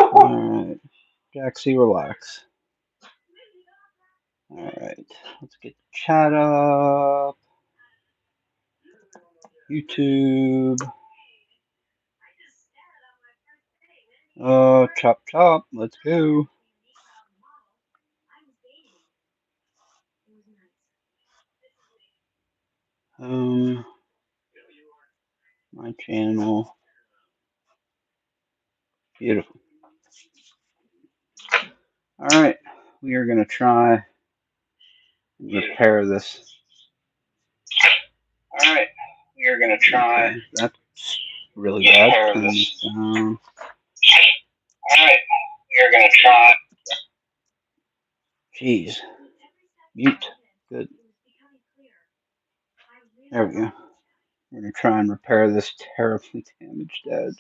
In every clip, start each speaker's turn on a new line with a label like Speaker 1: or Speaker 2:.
Speaker 1: Alright, Jaxie, relax. Alright, let's get the chat up. YouTube. Oh, chop chop, let's go. My channel. Beautiful. Alright, we are going to try and repair this. Alright, we are going to try. Okay, that's really bad. Turn this down. Alright, we are going to try. Jeez. Mute. Good. There we go. We're going to try and repair this terribly damaged edge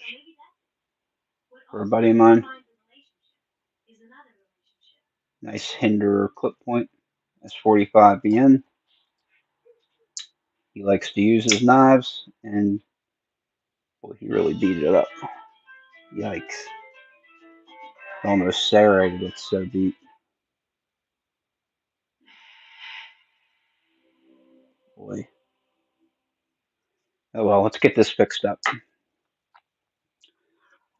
Speaker 1: for a buddy of mine. Nice Hinderer clip point. That's 45 BN. He likes to use his knives, and boy, he really beat it up. Yikes. Almost serrated, it's so deep. Boy. Oh well, let's get this fixed up.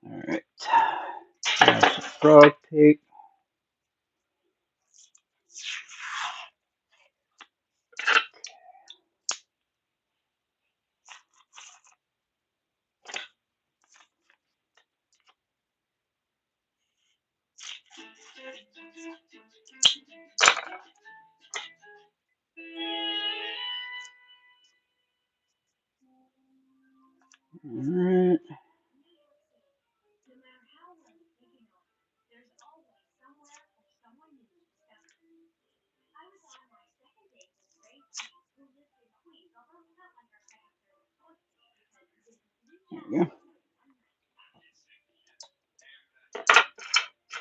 Speaker 1: Alright. There's some frog tape. Alright. There we go.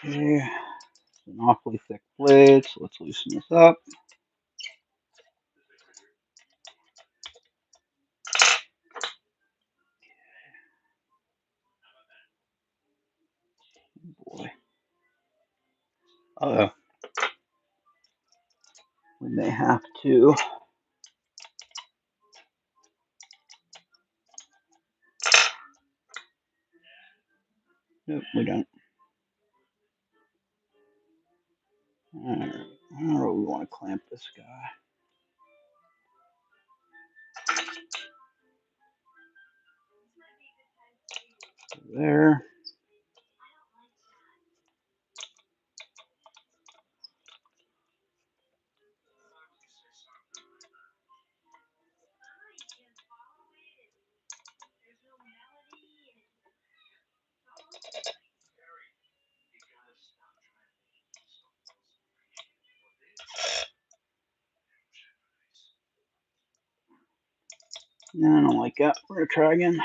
Speaker 1: Okay. It's an awfully thick blade, so let's loosen this up. Boy. Uh-oh. We may have to. Nope, we don't. Alright. How do we want to clamp this guy? There. No, I don't like that. We're going to try again.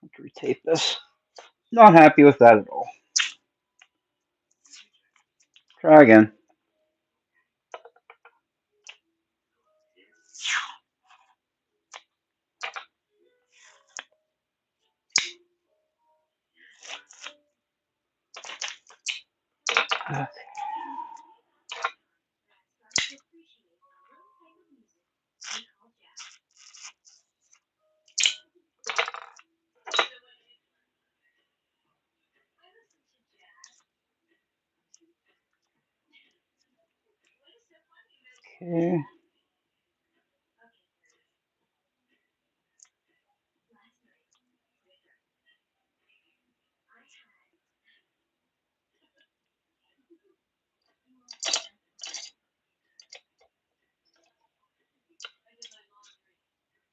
Speaker 1: Let's retape this. Not happy with that at all. Try again. Okay.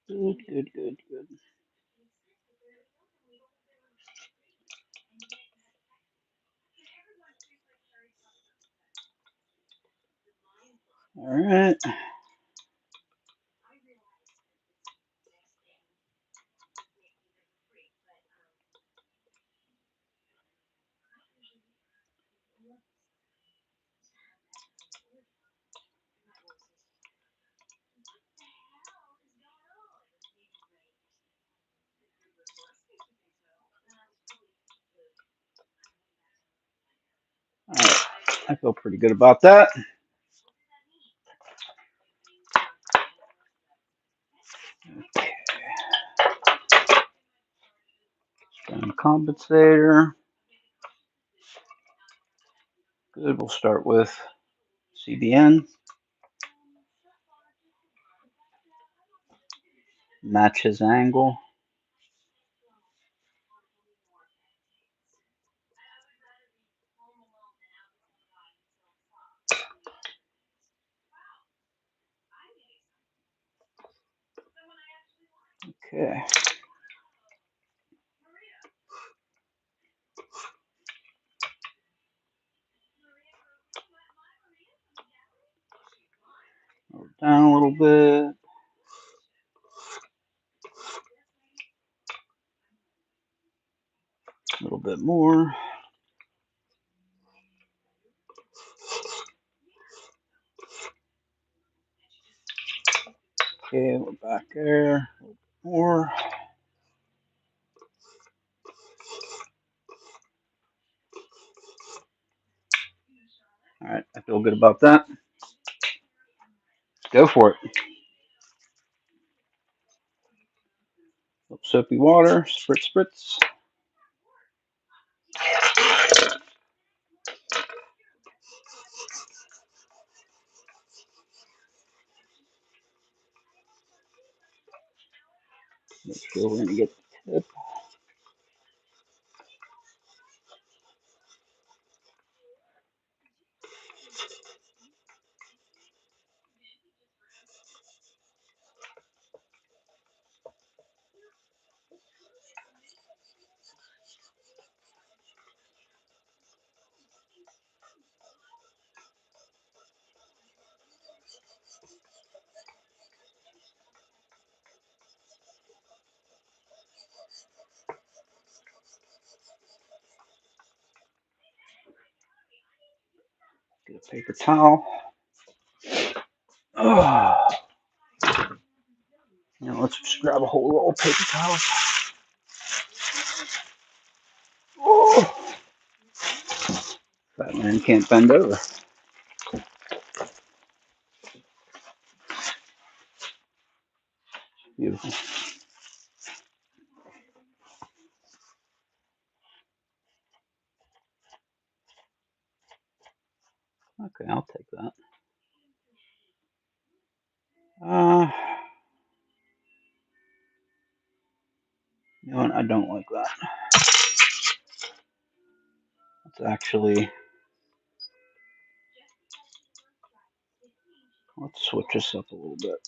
Speaker 1: Good, good, good, good. All right. I feel pretty good about that. Okay. Strand compensator. Good. We'll start with CBN. Match his angle. Okay. Down a little bit. A little bit more. Okay, we're back there. A little bit more. All right, I feel good about that. Let's go for it. Soapy water, spritz, spritz. Make sure we're going to get the tip. Get a paper towel. Oh. Now let's just grab a whole roll of paper towels. Oh. That man can't bend over. Beautiful. Okay, I'll take that. You know what? I don't like that. Let's actually, let's switch this up a little bit.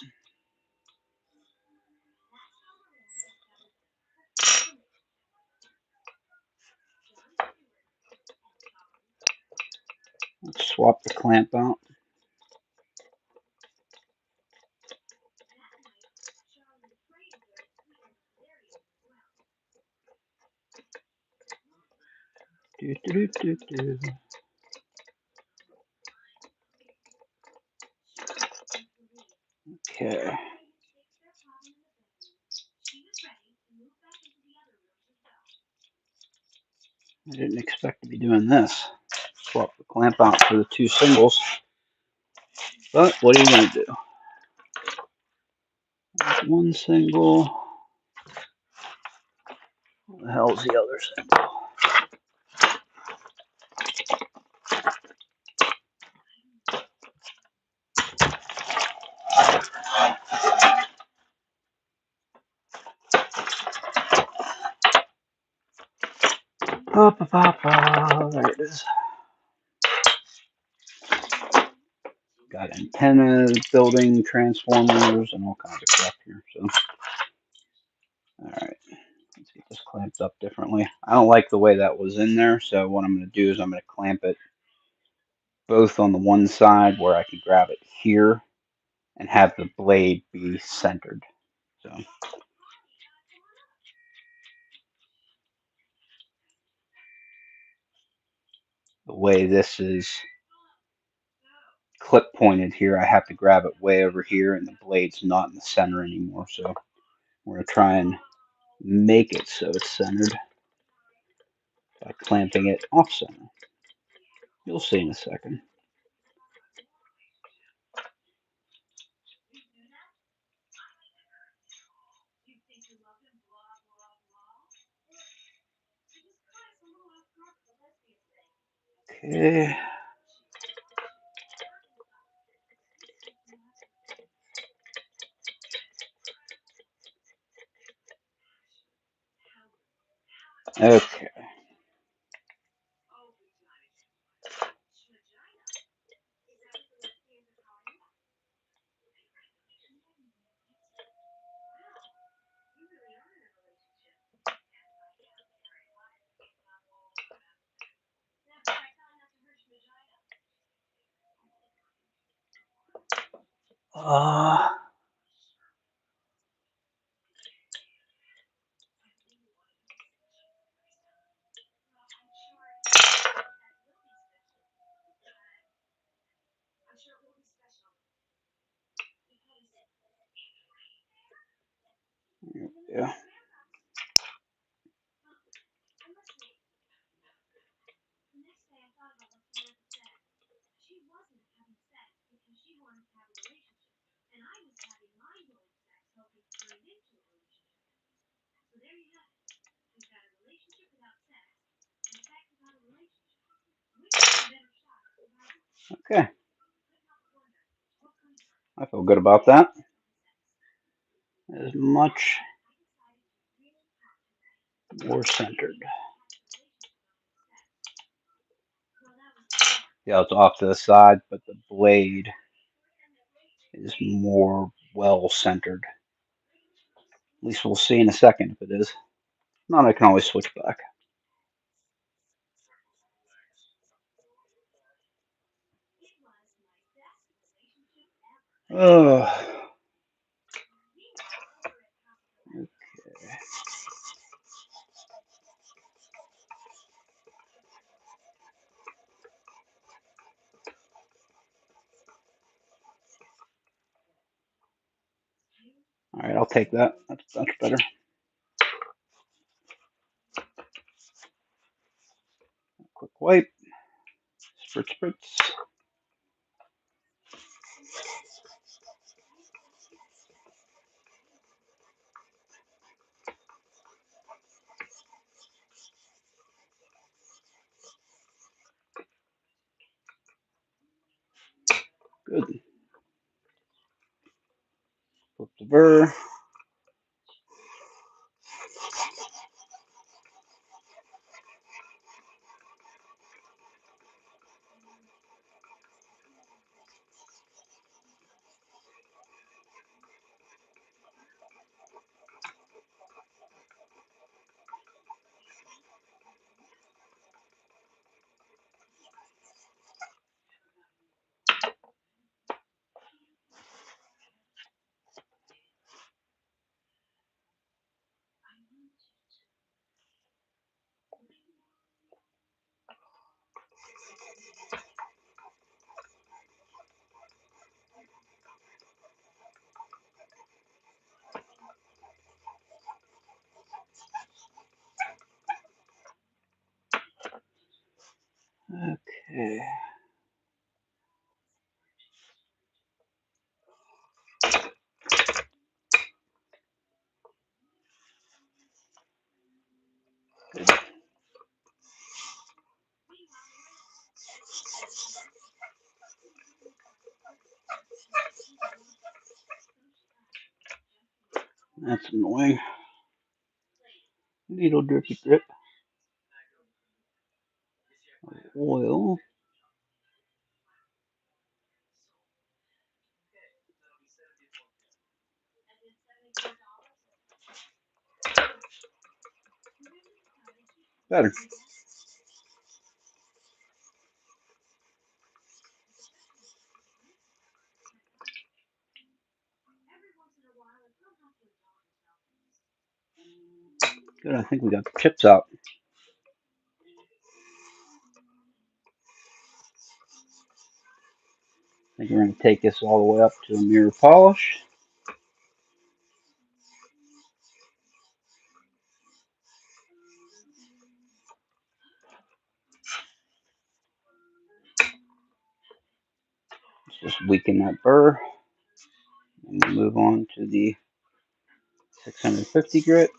Speaker 1: Let's swap the clamp out. Do, do, do, do, do. Okay. I didn't expect to be doing this. Swap the clamp out for the two singles. But what are you going to do? One single. What the hell's the other single? There it is. Got antennas, building, transformers, and all kinds of stuff here. So, all right, let's get this clamped up differently. I don't like the way that was in there, so what I'm going to do is I'm going to clamp it both on the one side where I can grab it here and have the blade be centered. So, the way this is clip pointed here, I have to grab it way over here, and the blade's not in the center anymore. So, we're going to try and make it so it's centered by clamping it off center. You'll see in a second. Okay. Okay. Uh, yeah. Okay. I feel good about that. As much more centered. Yeah, it's off to the side, but the blade is more well centered. At least we'll see in a second if it is. If not, I can always switch back. Oh, all right, I'll take that. That's better. Quick wipe. Spritz, spritz. Good. Flip the burr. Okay. That's annoying. Needle drippy drip. Oil. Better. Good. I think we got the chips out. I think we're going to take this all the way up to a mirror polish. Just weaken that burr. And we move on to the 650 grit.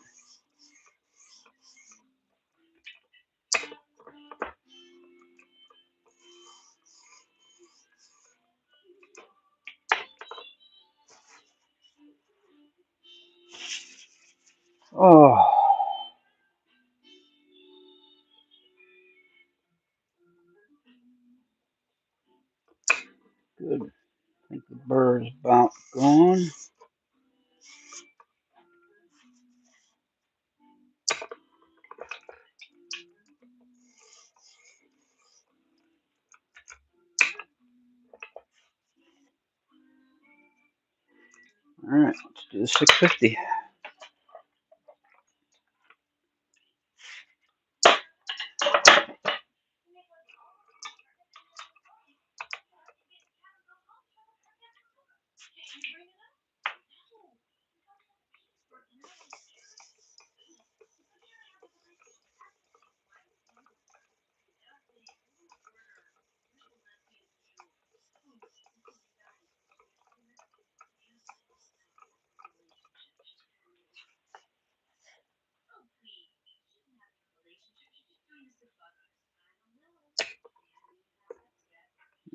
Speaker 1: Oh, good. I think the burr is about gone. All right, let's do the 650.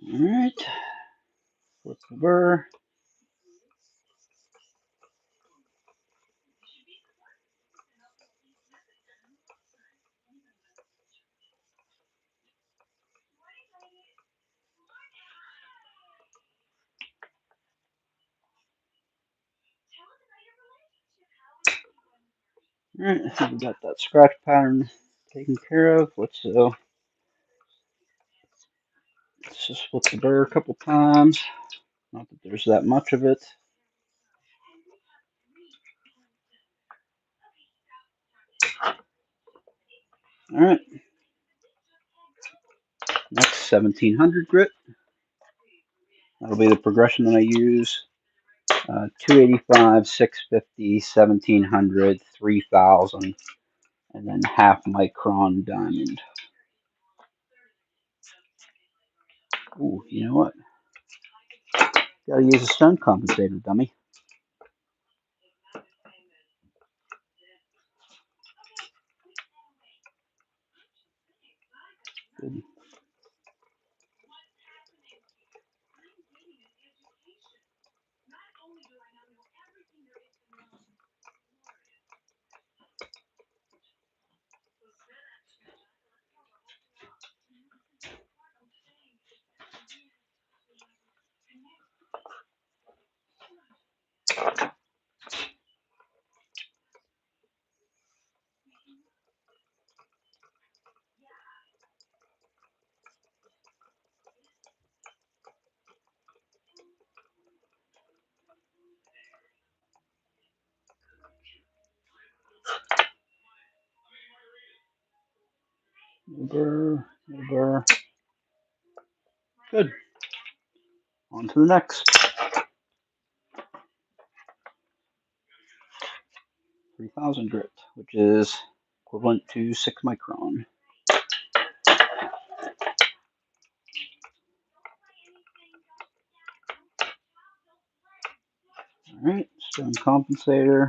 Speaker 1: All right, flip the burr. All right, I think we got that scratch pattern taken care of. Let's just flip the burr a couple times. Not that there's that much of it. All right, next 1700 grit. That'll be the progression that I use. 285, 650, 1700, 3000, and then half micron diamond. Ooh, you know what? Gotta use a stone compensator, dummy. Good. Burr, burr. Good. On to the next. 3000 grit, which is equivalent to 6 micron. All right, stone compensator.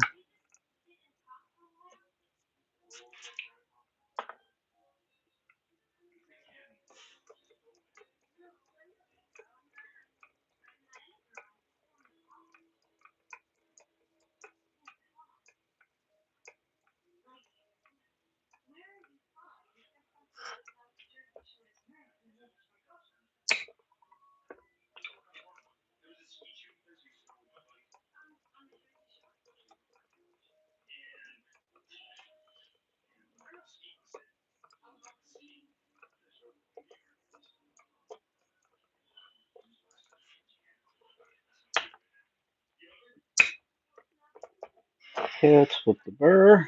Speaker 1: Okay, let's flip the burr.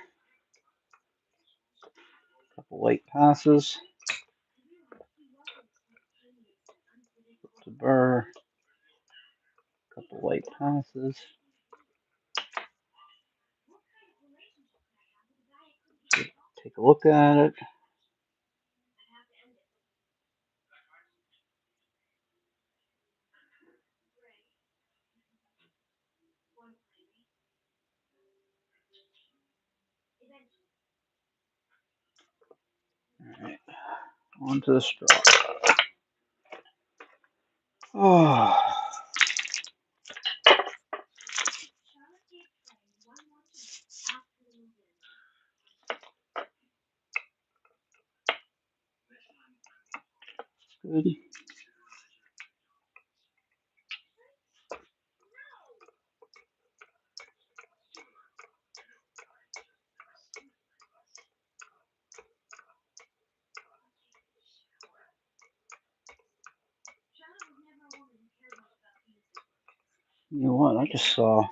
Speaker 1: Couple light passes. Flip the burr. Couple light passes. Take a look at it. onto the straw. Oh. Good. You know what? I just saw a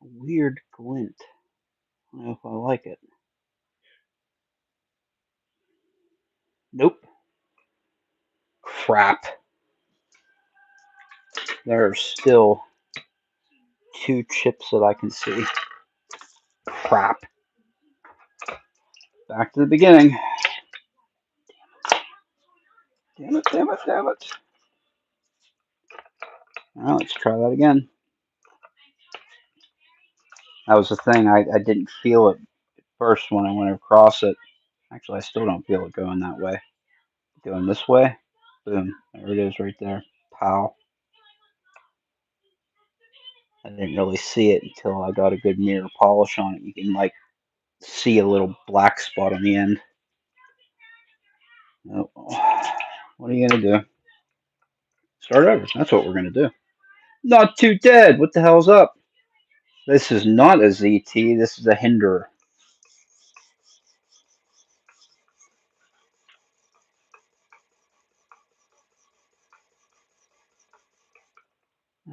Speaker 1: weird glint. I don't know if I like it. Nope. Crap. There are still 2 chips that I can see. Crap. Back to the beginning. Damn it, damn it, damn it. Well, let's try that again. That was the thing. I didn't feel it first when I went across it. Actually, I still don't feel it going that way. Going this way. Boom. There it is right there. Pow. I didn't really see it until I got a good mirror polish on it. You can like see a little black spot on the end. Oh, what are you gonna do? Start over. That's what we're gonna do. Not too dead. What the hell's up? This is not a ZT. This is a Hinderer.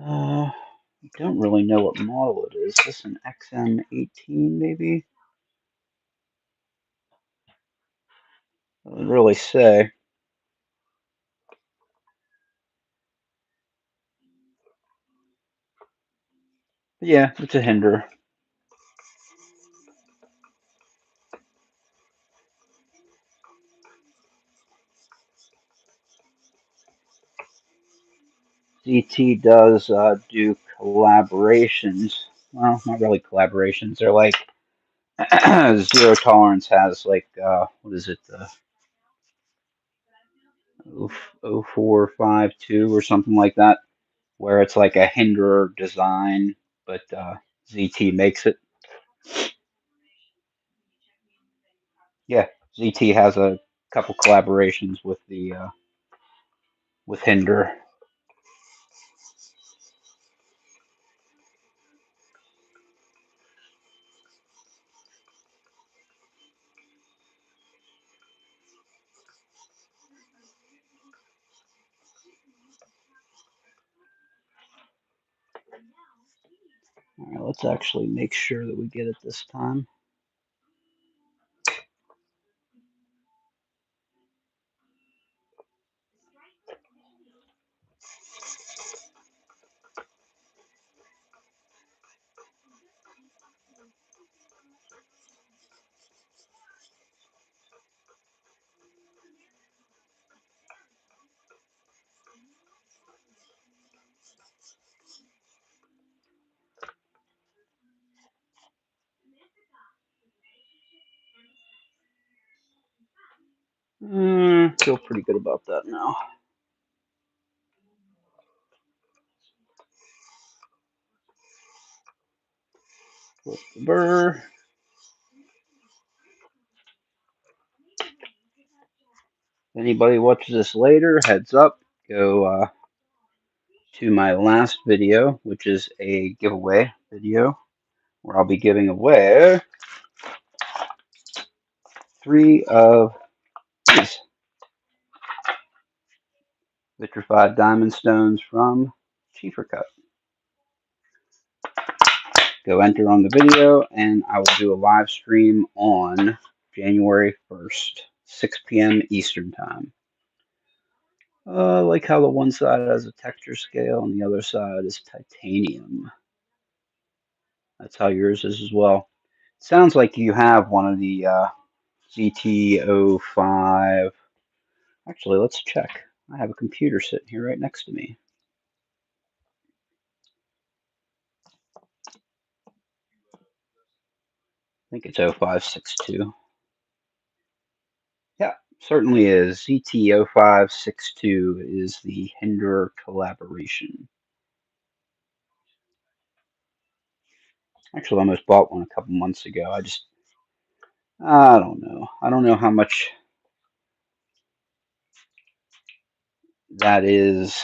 Speaker 1: I don't really know what model it is. Is this an XM18 maybe? I would really say. But yeah, it's a Hinderer. ZT does do collaborations. Well, not really collaborations. They're like Zero Tolerance has like what is it? 0452 or something like that, where it's like a Hinderer design, but ZT makes it. Yeah, ZT has a couple collaborations with the with Hinderer. All right, let's actually make sure that we get it this time. Feel pretty good about that now. Flip the burr. Anybody watches this later, heads up, go to my last video, which is a giveaway video, where I'll be giving away 3 of these vitrified diamond stones from Chieffer Cut. Go enter on the video, and I will do a live stream on January 1st, 6 p.m. Eastern Time. I like how the one side has a texture scale and the other side is titanium. That's how yours is as well. Sounds like you have one of the ZT05. Actually, let's check. I have a computer sitting here right next to me. I think it's 0562. Yeah, Certainly is. ZT0562 is the Hinderer collaboration. Actually, I almost bought one a couple months ago. I don't know. I don't know how much that is.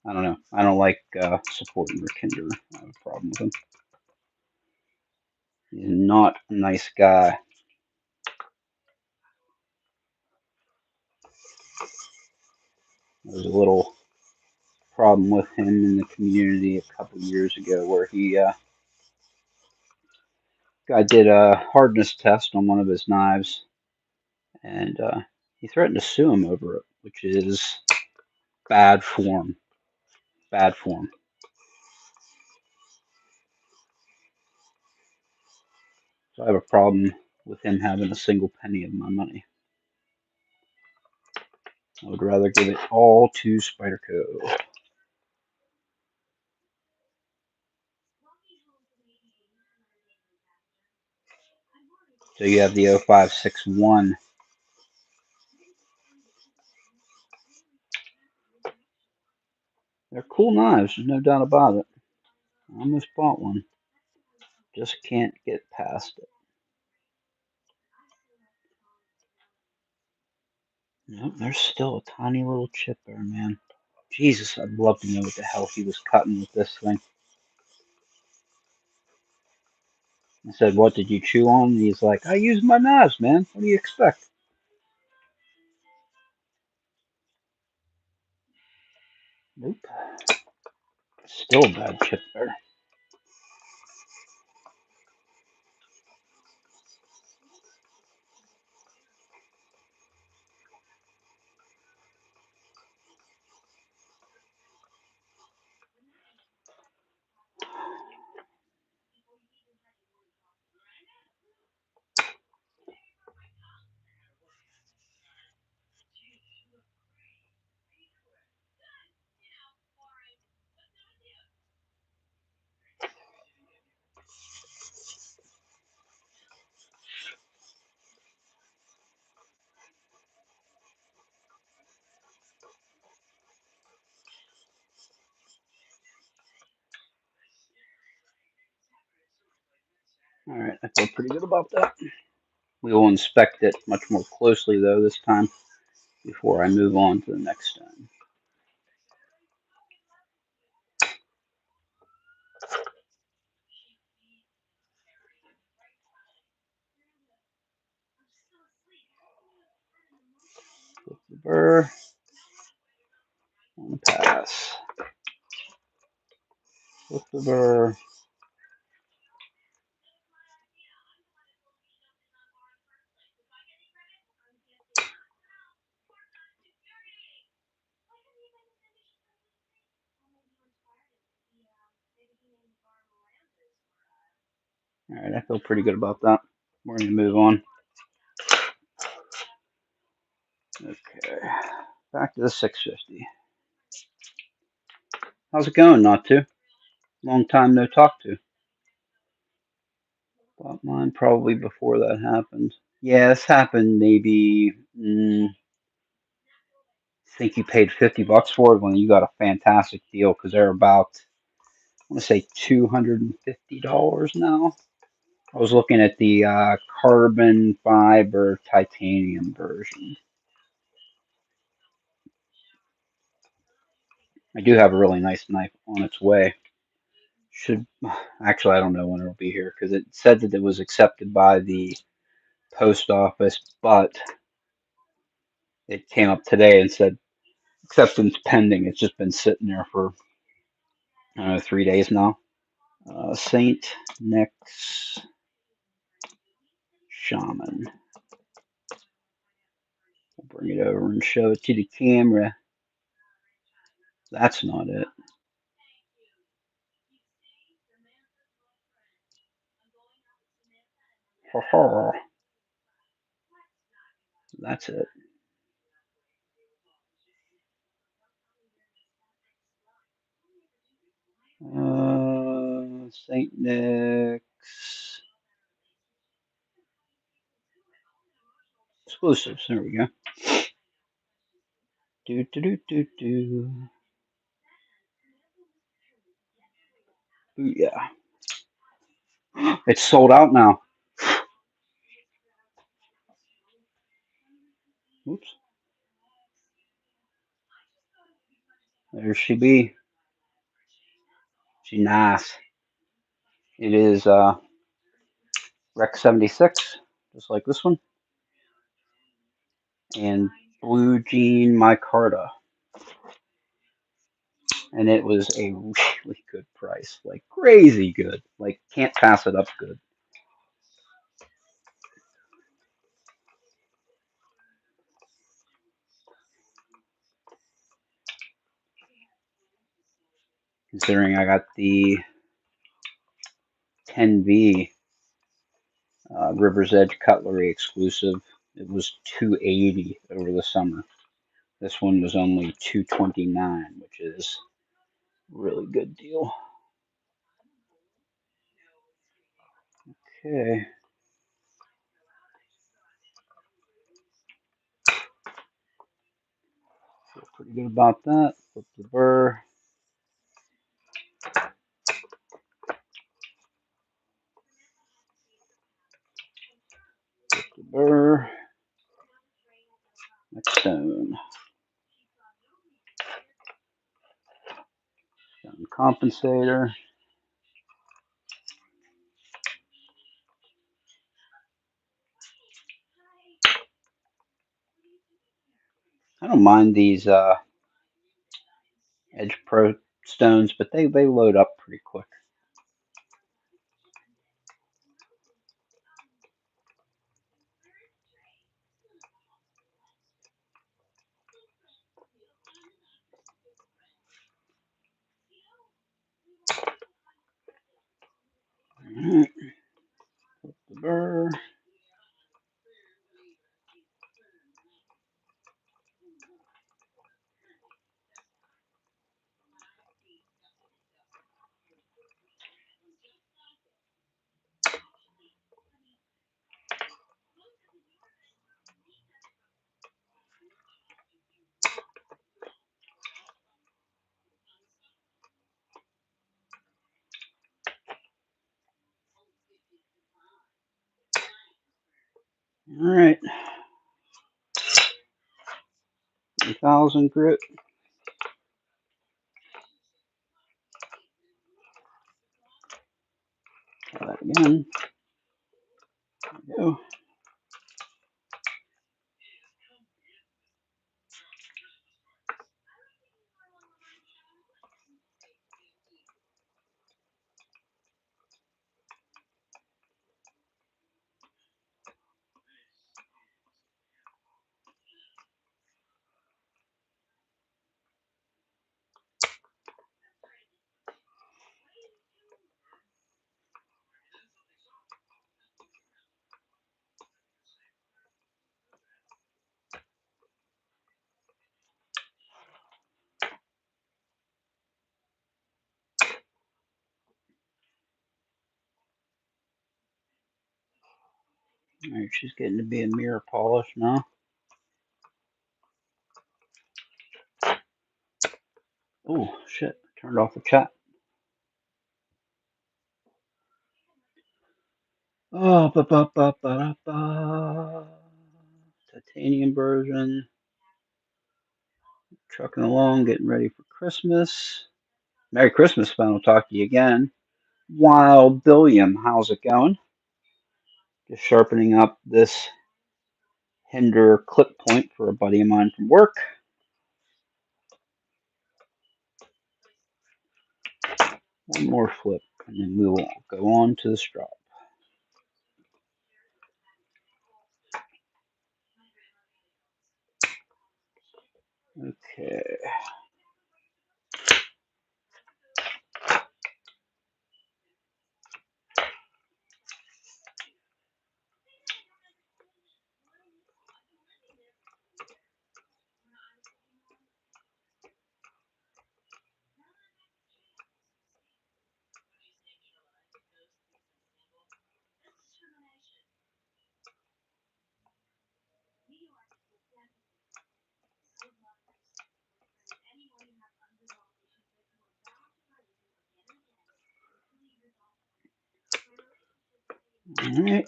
Speaker 1: I don't know. I don't like supporting Rick Hinderer. I have a problem with him. He's not a nice guy. There was a little problem with him in the community a couple years ago where he guy did a hardness test on one of his knives, and he threatened to sue him over it, which is bad form. Bad form. So I have a problem with him having a single penny of my money. I would rather give it all to Spyderco. So you have the 0561. They're cool knives, there's no doubt about it. I almost bought one. Just can't get past it. Nope, there's still a tiny little chip there, man. Jesus, I'd love to know what the hell he was cutting with this thing. I said, what did you chew on? And he's like, I use my knives, man. What do you expect? Nope. Still a bad chip there. Alright, I feel pretty good about that. We will inspect it much more closely, though, this time before I move on to the next stone. Flip the burr on the pass. Flip the burr. Alright, I feel pretty good about that. We're going to move on. Okay, back to the 650. How's it going, Not Too? Long time no talk to. Bought mine probably before that happened. Yeah, this happened maybe, I think you paid $50 for it when you got a fantastic deal because they're about, I want to say $250 now. I was looking at the carbon fiber titanium version. I do have a really nice knife on its way. Should actually, I don't know when it'll be here because it said that it was accepted by the post office, but it came up today and said acceptance pending. It's just been sitting there for, I don't know, 3 days now. Saint Nick's Shaman. We'll bring it over and show it to the camera. That's not it. Ha ha. That's it. Saint Nick's exclusives. There we go. Do do do do do. Yeah, it's sold out now. Oops, there she be. She nice. It is Rec 76, just like this one, and blue jean micarta, and it was a really good price, like crazy good, like can't pass it up good. Considering I got the 10V River's Edge Cutlery exclusive, it was 280 over the summer. This one was only 229, which is a really good deal. Okay, feel pretty good about that. Flip the burr, flip the burr. Next stone. Stone compensator. I don't mind these Edge Pro stones, but they load up pretty quick. Alright, flip the burr. Alright, 1000 grit. Try that again. There we go. Alright, she's getting to be a mirror polish now. Oh, shit. Turned off the chat. Oh, ba ba ba ba ba. Titanium version. Trucking along, getting ready for Christmas. Merry Christmas, Fun. We'll talk to you again. Wild Billiam, how's it going? Just sharpening up this Hinderer clip point for a buddy of mine from work. One more flip, and then we will go on to the strop. Okay. All right.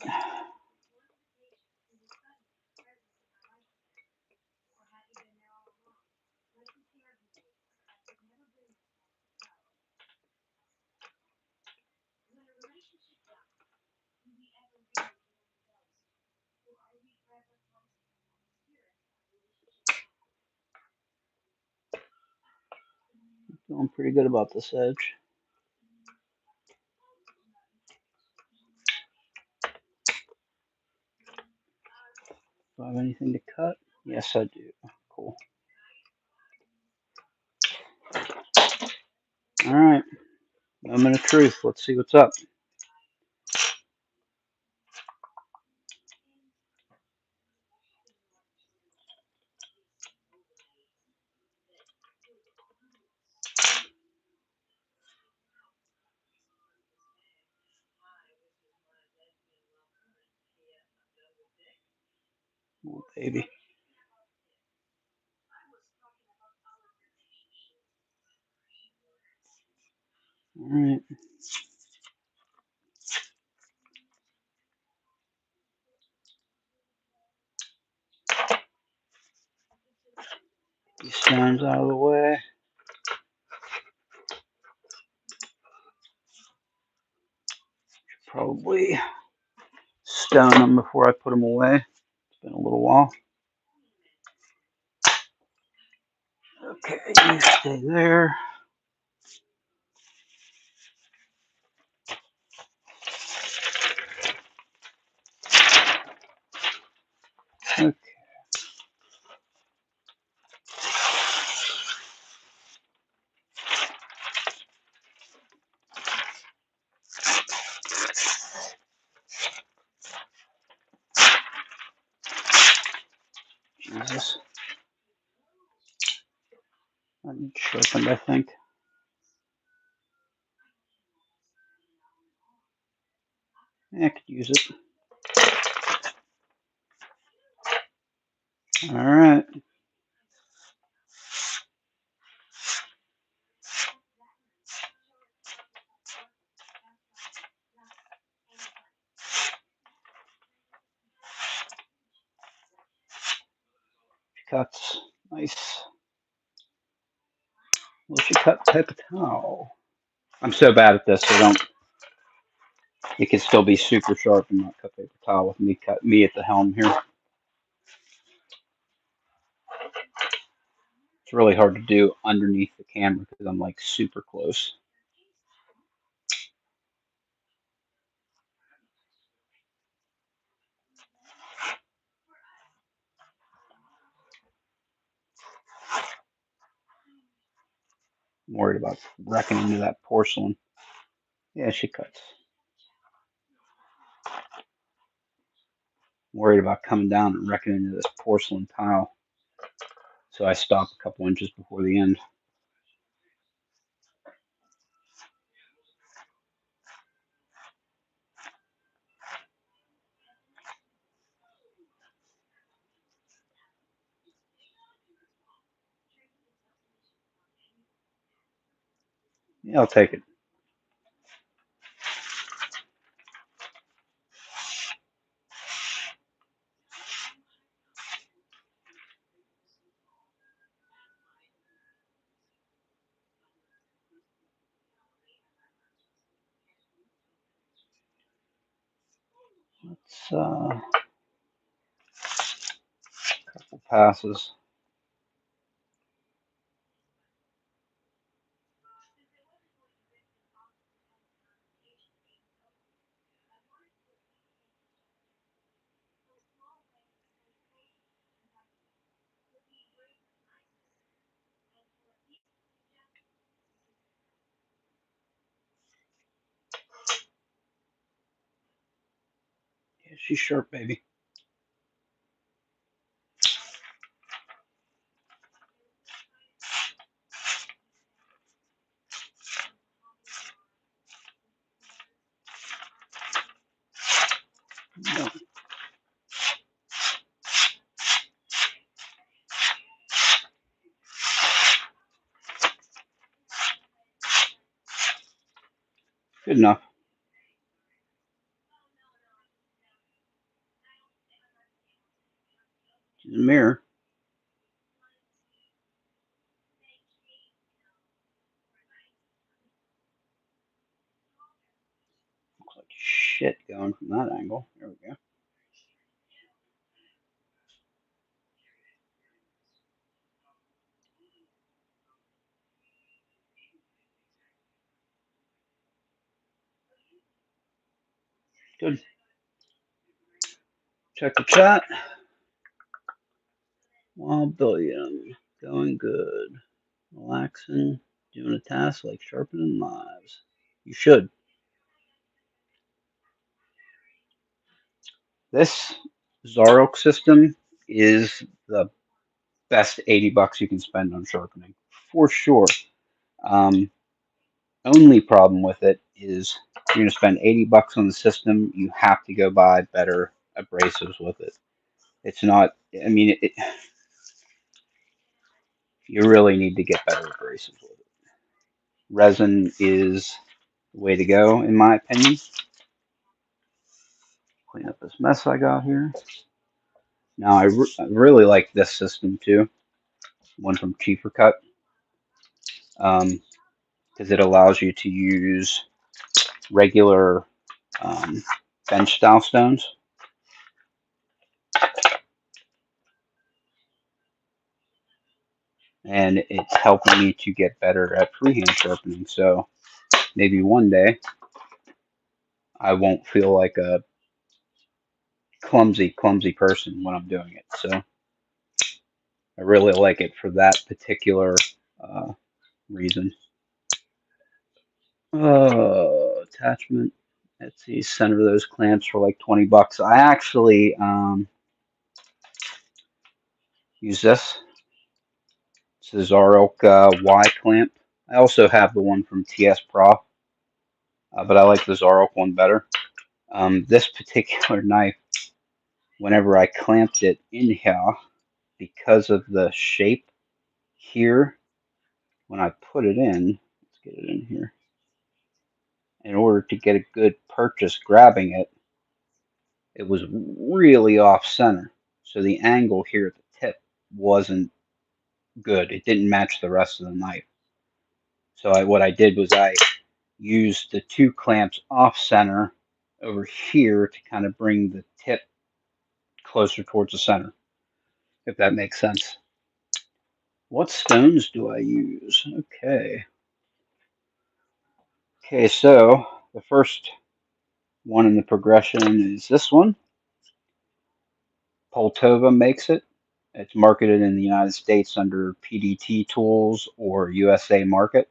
Speaker 1: Feeling pretty good about this edge. Do I have anything to cut? Yes, I do. Cool. All right. Moment of truth. Let's see what's up. Oh, baby. All right. These stones out of the way. Probably stone them before I put them away. It's been a little while. Okay, you stay there. Okay. Jesus. I need sharpened, I think. Yeah, I could use it. All right. Cuts. Nice. What's your cut paper towel? I'm so bad at this, so don't. It can still be super sharp and not cut paper towel with me at the helm here. It's really hard to do underneath the camera because I'm like super close. I'm worried about wrecking into that porcelain. Yeah, she cuts. I'm worried about coming down and wrecking into this porcelain tile. So I stop a couple inches before the end. Yeah, I'll take it. Let's couple passes. Yeah, she's sharp, baby. No. Good enough. like shit going from that angle. There we go. Good. Check the chat. Wild billion. Going good. Relaxing. Doing a task like sharpening lives. You should. This Zarok system is the best 80 bucks you can spend on sharpening. For sure. Um, only problem with it is you're going to spend 80 bucks on the system. You have to go buy better abrasives with it. It's not, I mean, you really need to get better abrasives with it. Resin is the way to go, in my opinion. Clean up this mess I got here. Now, I really like this system too, one from Cheaper Cut, because it allows you to use regular bench style stones. And it's helping me to get better at freehand sharpening. So maybe one day I won't feel like a clumsy person when I'm doing it. So I really like it for that particular uh, reason. Attachment. Let's see, center those clamps for like 20 bucks. I actually use this. It's the Zarok Y clamp. I also have the one from TS Pro, but I like the Zarok one better. This particular knife, whenever I clamped it in here, because of the shape here, when I put it in, let's get it in here, in order to get a good purchase grabbing it, it was really off center. So the angle here at the tip wasn't good. It didn't match the rest of the knife. So what I did was I used the two clamps off center over here to kind of bring the tip closer towards the center, if that makes sense. What stones do I use? Okay, so the first one in the progression is this one. Poltova makes it. It's marketed in the United States under PDT Tools or USA Market.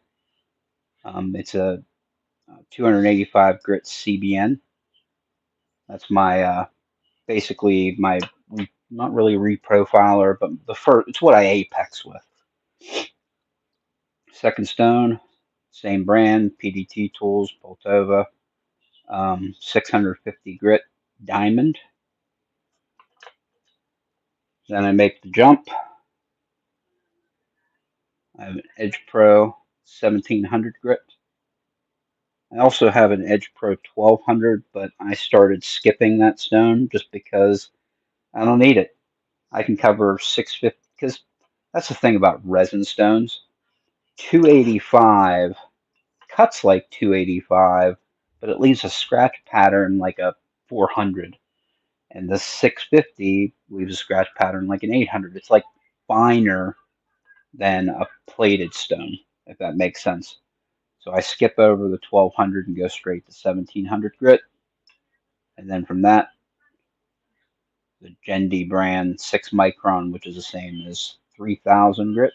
Speaker 1: It's a 285 grit CBN. That's my basically my not really reprofiler, but the first. It's what I apex with. Second stone, same brand, PDT Tools, Poltova, 650 grit diamond. Then I make the jump. I have an Edge Pro 1700 grit. I also have an Edge Pro 1200, but I started skipping that stone just because I don't need it. I can cover 650, because that's the thing about resin stones. 285 cuts like 285, but it leaves a scratch pattern like a 400. And the 650 leaves a scratch pattern like an 800. It's like finer than a plated stone, if that makes sense. So I skip over the 1200 and go straight to 1700 grit. And then from that, the Gendi brand 6 micron, which is the same as 3000 grit.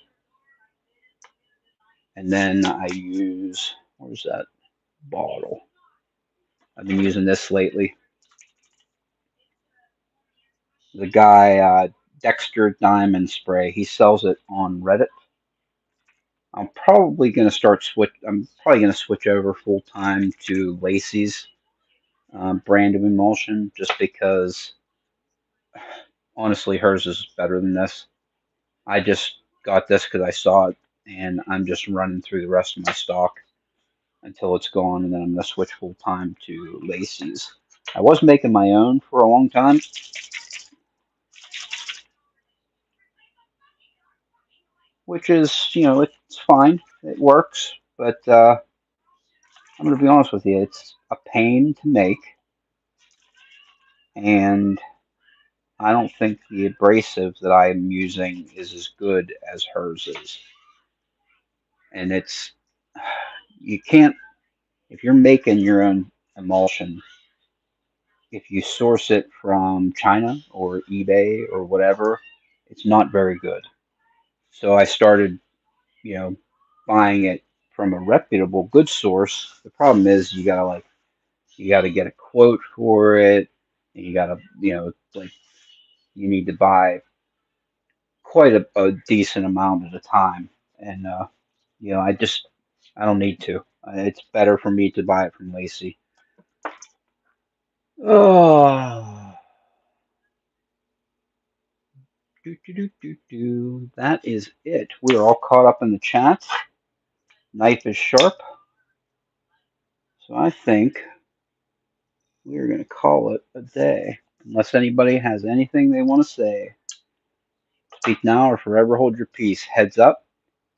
Speaker 1: And then I use, where's that bottle? I've been using this lately. The guy, Dexter Diamond Spray, he sells it on Reddit. I'm probably going to switch over full time to Lacey's brand of emulsion, just because honestly hers is better than this. I just got this because I saw it, and I'm just running through the rest of my stock until it's gone, and then I'm going to switch full time to Lacey's. I was making my own for a long time, which is, it's fine. It works, but I'm going to be honest with you, it's a pain to make, and I don't think the abrasive that I am using is as good as hers is. And it's, you can't, if you're making your own emulsion, if you source it from China or eBay or whatever, it's not very good. So I started, you know, buying it from a reputable, good source. The problem is you gotta get a quote for it, and you gotta, like you need to buy quite a decent amount at a time. And I don't need to. It's better for me to buy it from Lacey. Oh, that is it. We're all caught up in the chat. Knife is sharp. So I think we're going to call it a day. Unless anybody has anything they want to say. Speak now or forever hold your peace. Heads up,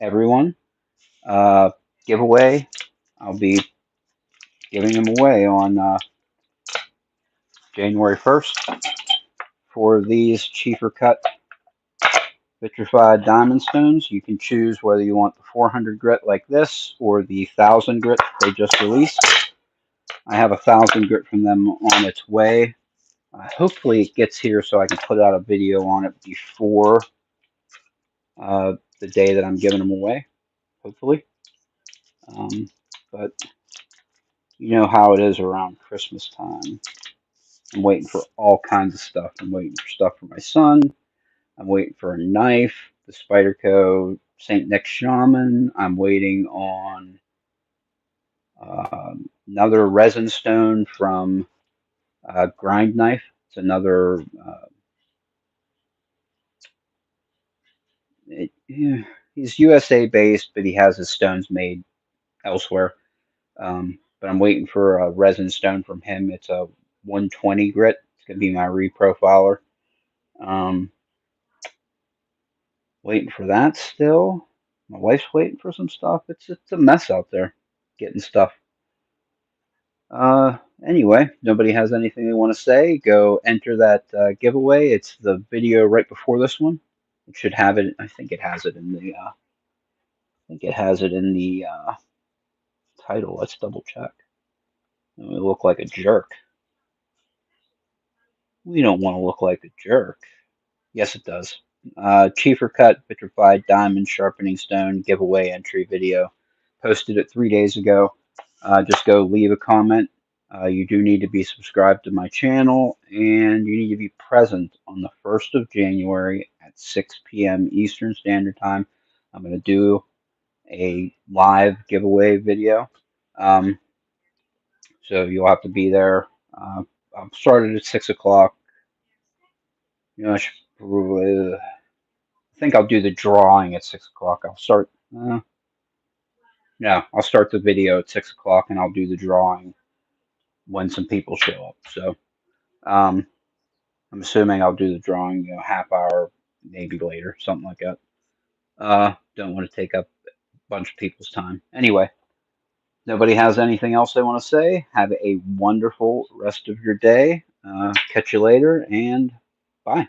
Speaker 1: everyone. Giveaway. I'll be giving them away on January 1st for these Chiefer cut vitrified diamond stones. You can choose whether you want the 400 grit like this or the 1000 grit they just released. I have 1000 grit from them on its way. Hopefully it gets here so I can put out a video on it before the day that I'm giving them away, hopefully. But you know how it is around Christmas time. I'm waiting for all kinds of stuff. I'm waiting for stuff for my son. I'm waiting for a knife, the Spyderco St. Nick Shaman. I'm waiting on another resin stone from Grind Knife. It's another, yeah, he's USA based, but he has his stones made elsewhere. But I'm waiting for a resin stone from him. It's a 120 grit. It's going to be my reprofiler. Um, Waiting for that still. My wife's waiting for some stuff. It's a mess out there getting stuff. Anyway, nobody has anything they want to say. Go enter that giveaway. It's the video right before this one. It should have it. I think it has it in the. I think it has it in the title. Let's double check. We look like a jerk. We don't want to look like a jerk. Yes, it does. Chiefer cut vitrified diamond sharpening stone giveaway entry video. Posted it 3 days ago. Just go leave a comment. You do need to be subscribed to my channel, and you need to be present on the 1st of January at 6 p.m. Eastern Standard Time. I'm going to do a live giveaway video. So you'll have to be there. I'll start it at 6 o'clock. I should probably. I think I'll do the drawing at 6 o'clock. I'll start. No, I'll start the video at 6 o'clock, and I'll do the drawing when some people show up. So um, I'm assuming I'll do the drawing, half hour, maybe later, something like that. Don't want to take up a bunch of people's time. Anyway, nobody has anything else they want to say. Have a wonderful rest of your day. Catch you later, and bye.